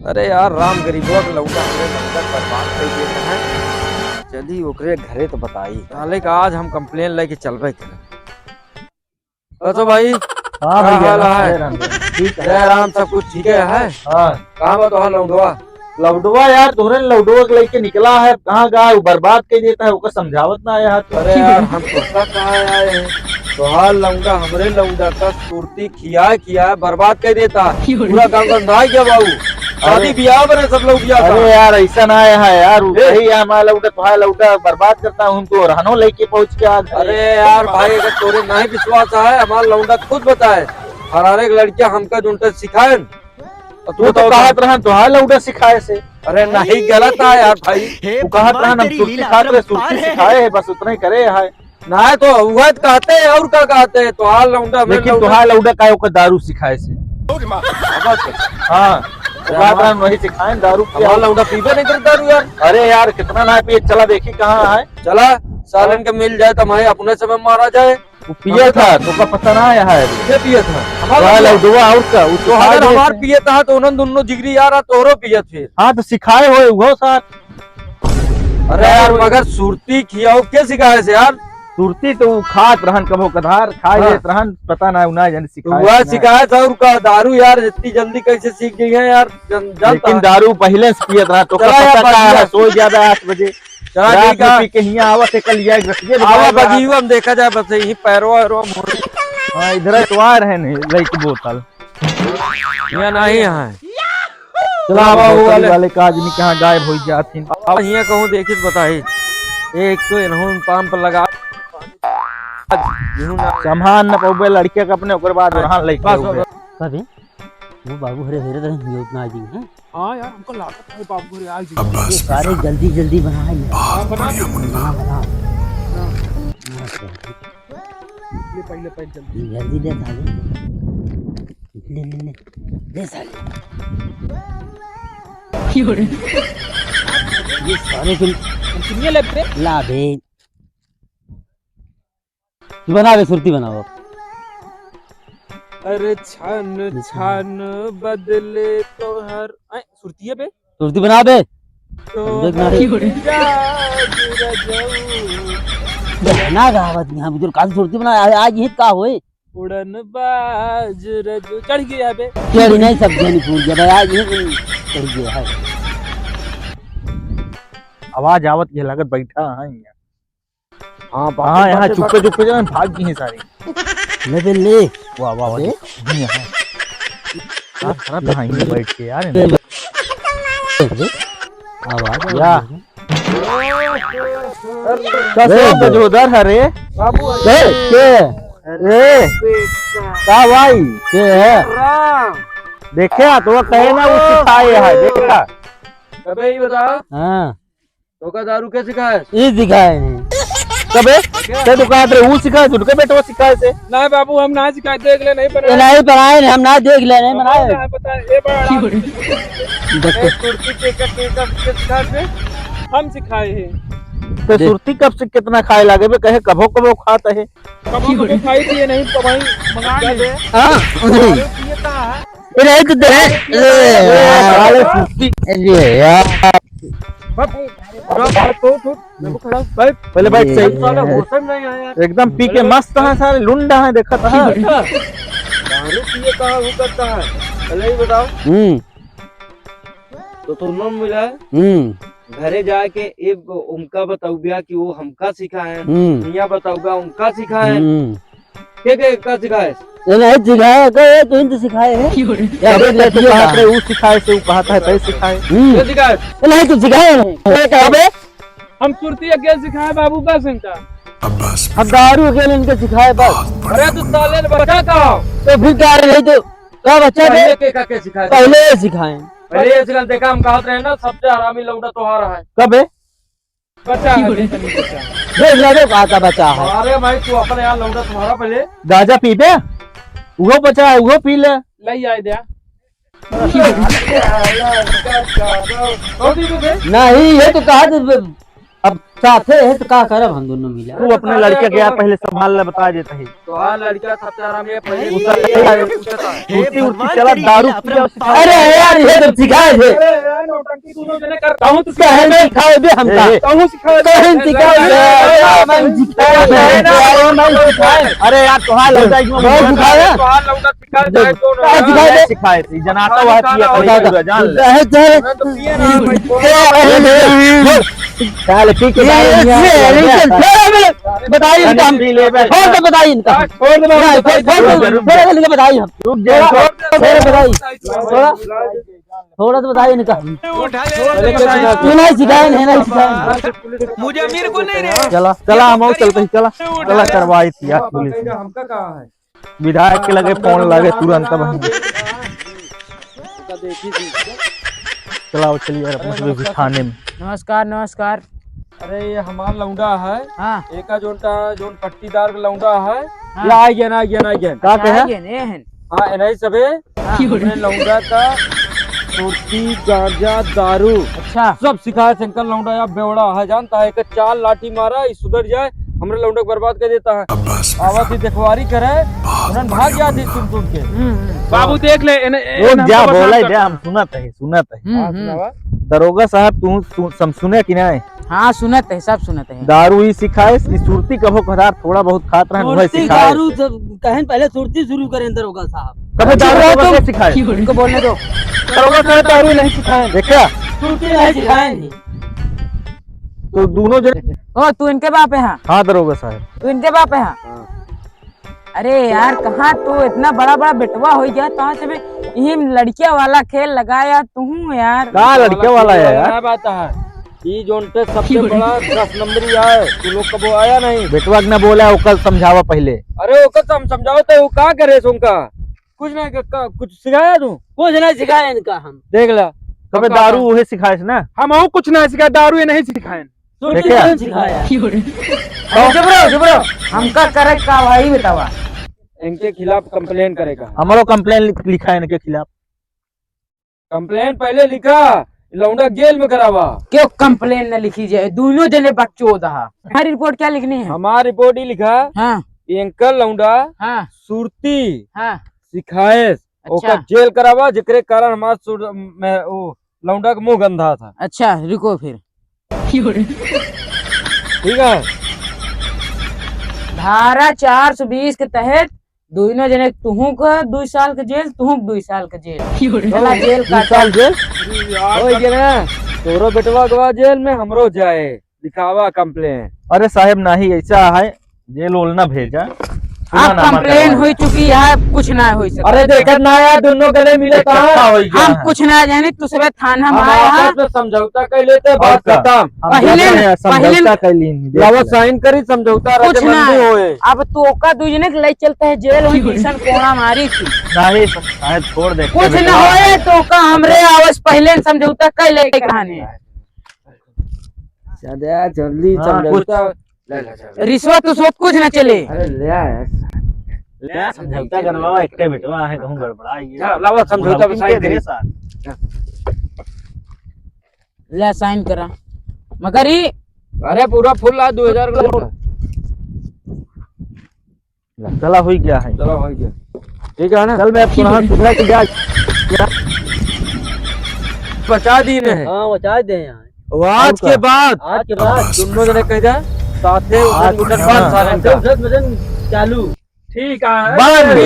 अरे यार राम गरीबों के लौटा हमरे नंबर बर्बाद कर देते हैं। जल्दी ओकरे घरे तो बताई साले का आज हम कंप्लेन लेके चलबे करें। तो भाई हाँ क्या भैया हाल है? ठीक है। जय राम, सब कुछ ठीक है? हाँ कहाँ बा तो लौंडवा? लौडवा यार तोरे लौडवा के लेके निकला है, कहाँ गया वो बर्बाद कर देता है, ओका समझावत ना आया है। अरे यार हम तोहका कहाँ आए हैं? तोहार लौंडा हमरे लौंडा का सुरती खिया बर्बाद कर देता। पूरा काम धंधा क्या बाबू? शादी ब्याह बने सब लोग ब्याह अरे यार ऐसा ना आया है यार, वही हमारा लौटा तुम्हारा लौटा बर्बाद करता हूँ तो रहनो लेके पहुँच के आज। अरे यार भाई अगर तोरे नहीं विश्वास है हमारा लौंडा खुद बताए। हरारे लड़कियां हमका जुनते सिखाए। तू तो कहत रहन तुम्हारा लौटा सिखाए से। अरे नहीं गलत है यार भाई। तू कहत रहन हम सुर्ती खाते रहे, सुर्ती सिखाए है, बस उतना ही करे है ना तो वह कहते हैं और क्या कहते हैं तो हाल लौंडा। लेकिन तुम्हारा लौटा का ओका दारू सिखाए से। हाँ वही सिखाए दारू हमारा लौंडा पीबे नहीं करता दारू यार। अरे यार कितना ना पिए, चला देखी कहाँ है। चला सालन के मिल जाए तो हमारे अपने समय मारा जाए। वो पिया था तो का पता ना आया है। ये पिया था हमारा लौडवा और का तो अगर हमार पिए था तो उन्होंने दोनों जिगरी यार तोरो पिए फिर। हाँ तो सिखाए हो वो साथ। अरे यार मगर सुरती खियाओ के सिखाए से यार? सुरती तो खात रहन कबो कधार खाए लेत रहन, पता ना उना जन सिखाए। वह सिखाया था उनका दारू यार इतनी जल्दी कैसे सीख गई है यार? लेकिन दारू पहले से पियत रहा तो सो ज्यादा 8 बजे पी के हिया आवत कल लिया रखिए आवा बगीवा हम देखा जाए बस यही पैरवा हाँ इधर तो आ रहे नहीं लड़की बोतल यहाँ नहीं है। चला वाले का आदमी कहाँ गायब हो जाती। अब यहाँ कहूँ देखिए बताई एक तो इन्होंने पाम पर लगा सामान न पौबे लड़के का अपने ओकर बाद वहां लइका कभी वो बाबू हरे हरे तरह योजना आ गई है। हां यार हमको लागत है बाबू हरे आ गई। ये सारे जल्दी जल्दी बनाए बना बना ले पहले जल्दी जल्दी दे साले ले दे साले ये सारे कितने लेते ला बे बनावे सुरती बनाओ। अरे छन छन बदले तो हर सुरती पे सुरती बना बे तो ना गावत नहीं हम जो काज सुरती बना आज ये का होए उड़न बाज रजो चढ़ गया बे चढ़ नहीं सब जन फूल गया भाई आज ये चढ़ गया है। आवाज आवत के लागत बैठा है हाँ हाँ यहाँ चुप्पे चुप्पे जो भाग गई है सारी। ले बे ले वाह वाह वाह यहाँ बैठ के यार आवाज या उधर हरे बाबू के ए का भाई के है देखे तो कहे ना वो सिखाए है देखा कबे ही बता हां तो का दारू कैसे सिखाए? ये दिखाए नहीं कबे ते दुकान पे वो सिखाए तू के बेटा सिखाए से ना बाबू हम ना सिखाए देख ले नहीं ये नहीं बनाए हम ना देख ले नहीं बनाए पता ये बड़ा सुरती के सिखाए हम सिखाए हैं। तो सुरती कब से कितना खाए लागे बे कहे कभो कभो खाता है कभी खाई थी नहीं तो भाई मंगा ले। हां ये कहां है? ये नहीं तो दे वाले सुरती ये यार पहले बैठ सही एकदम पी के मस्त है सारे लुंडा है देखा था। दारू पिए कहाँ वो करता है पहले ही बताओ। तो तुम लोग मिला घरे जाके एक उनका बताऊगा कि वो हमका सिखाए यहाँ बताऊगा उनका सिखाए क्या सिखाए ये नहीं सिखाया गए तो इन सिखाए है वो सिखाए से वो कहता है तय सिखाए सिखाए नहीं तो सिखाए नहीं हम सुरती अकेले सिखाए बाबू बस इनका हम दारू अकेले इनके सिखाए बस। अरे तू साले बच्चा कहा तो फिर क्या नहीं तो क्या बच्चा के सिखाए पहले सिखाए पहले ये सिखा देखा हम कहते रहे ना सबसे हरामी लौंडा तो आ रहा है। कब बच्चा है देख ले कहा था बच्चा है। अरे भाई तू अपने यहाँ लौंडा तुम्हारा पहले गाजा पी पे वो बचा है वो पी ले लई आए दिया नहीं ये तो कहा अब साथे है तो का करब हम दोनों मिला। तू अपने लड़के के यार पहले संभाल ले, बता देता है। तो हाँ लड़का सबसे आराम है पहले उल्टी उल्टी चला दारू पिया। अरे यार ये तो सिखाए थे नौटंकी दोनों जने करता हूँ तो कहे नहीं खाए दे हमका कहूँ सिखा कहे सिखाए अरे यार तुहार लग जाएगी बहुत सिखाया सिखाए थे जनाता हुआ पिया पूरा जान ले। चल पी के बताइए इनका हम छोड़ दे बताइए इनका छोड़ दे बताइए हम थोड़ा तो बताइए इनका नहीं सिखाए नहीं सिखाए मुझे अमीर को नहीं रे। चला चला हम चलते ही चला चला करवाई थी यार पुलिस हमका कहाँ है विधायक के लगे फोन लगे तुरंत चलाओ चलिए यार अपने थाने में। नमस्कार नमस्कार। अरे ये हमारा लौंडा है हाँ एक जोन पट्टीदार लौंडा है ये आ गया ना का कहे हाँ एनआई सबे अपने लौंडा का सुर्ती गांजा दारू अच्छा सब सिखाया शंकर लौंडा या बेवड़ा है जानता है कि 4 लाठी मारा इस सुधर जाए हमरे लौंडा को बर्बाद कर देता है। आवाज ही देखवारी करे उन्होंने भाग गया थी सुन के। बाबू देख ले रुक जा बोला जा हम सुनत है दरोगा साहब तू सुने कि नहीं। हाँ सुनत है सब सुनत है। दारू ही सिखाए सुरती कभो कदार थोड़ा बहुत खात रहे वही सिखाए दारू कहें पहले सुरती शुरू करें दरोगा साहब कभी दारू कैसे सिखाए उनको बोलने दो। दरोगा साहब दारू नहीं सिखाए देखा सुरती नहीं सिखाए तो दोनों जने ओ तू इनके बाप है। हाँ हाँ दरोगा साहब तू इनके बाप है। हाँ अरे यार कहाँ तू इतना बड़ा बड़ा बेटवा हो गया कहाँ से भी ये लड़किया वाला खेल लगाया तू यार। कहाँ लड़के वाला है यार बात है ये जोन पे सबसे बड़ा 10 नंबरी है तू लोग कबो आया नहीं बेटवा ने बोला वो कल समझावा पहले। अरे वो कल समझाओ तो वो क्या करे तुमका कुछ नहीं कुछ सिखाया तू कुछ नहीं सिखाए इनका हम देख ला कभी दारू वही सिखाए ना हम कुछ नहीं सिखाया दारू ये नहीं सिखाए सुरती देखा? नहीं सिखाया जबरो हमका करे का भाई बतावा इनके खिलाफ कंप्लेन करेगा। हमारो कंप्लेन लिखा है इनके खिलाफ। कंप्लेन पहले लिखा लौंडा जेल में करावा क्यों कंप्लेन न लिखी जाए दोनों जने बच्चों दहा। हमारी रिपोर्ट क्या लिखनी है। हमारी रिपोर्ट ही लिखा हाँ एंकल लौंडा हाँ सुरती हाँ सिखाए ओकर जेल करावा जेकरे कारण हमारा लौंडा का मुंह गंदा था। अच्छा रुको फिर ठीक है धारा 420 के तहत दोनों जने तुहू का 2 साल का जेल तुहू 2 साल का जेल चला जेल का साल जेल हो गया ना तोरो बेटवा गवा जेल में हमरो जाए लिखावा कंप्लेन। अरे साहब नहीं ऐसा है जेल ओल ना भेजा अब कंप्लेन हो चुकी है कुछ ना हो सकता। अरे देखत ना यार दोनों गले मिले हम कुछ ना जाने दूसरे थाना में आया समझौता कर लेते बात खत्म पहले साइन करी समझौता कुछ ना होए। अब तो का दूजने के ले चलता है जेल वही किशन कोना मारी थी नहीं शायद छोड़ दे कुछ ना होए तो का हमरे आवाज पहले समझौता कर ले कहानी जल्दी हाँ, समझौता रिश्वत उस कुछ ना चले। अरे ले समझौता करवाओ एकटे बेटवा है कहूं गड़बड़ा ये लावा समझौता पे साइन करी ले साइन करा मगर ही अरे पूरा फुल ला 2000 का चला हुई क्या है चलो हो गया ठीक है ना चल मैं पुनः सुधरा के जा बचा दी ने हाँ बचा दे यहाँ आज के बाद दोनों जने कह जा साथे आज उधर हाँ। बात सारे का चालू ठीक है बंद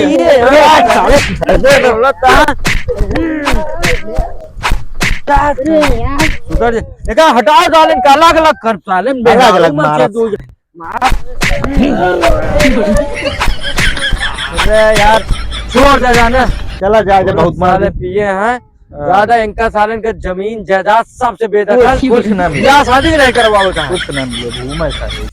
उधर देखा हटा डाले अलग अलग कर साले अलग मारा। अरे यार छोड़ दे जाना चला जा बहुत साले मार पिए हैं ज्यादा इनका सालन का जमीन जायदाद सबसे बेदखल कुछ ना मिले या शादी नहीं करवाओ कुछ ना मिले घूमे सारे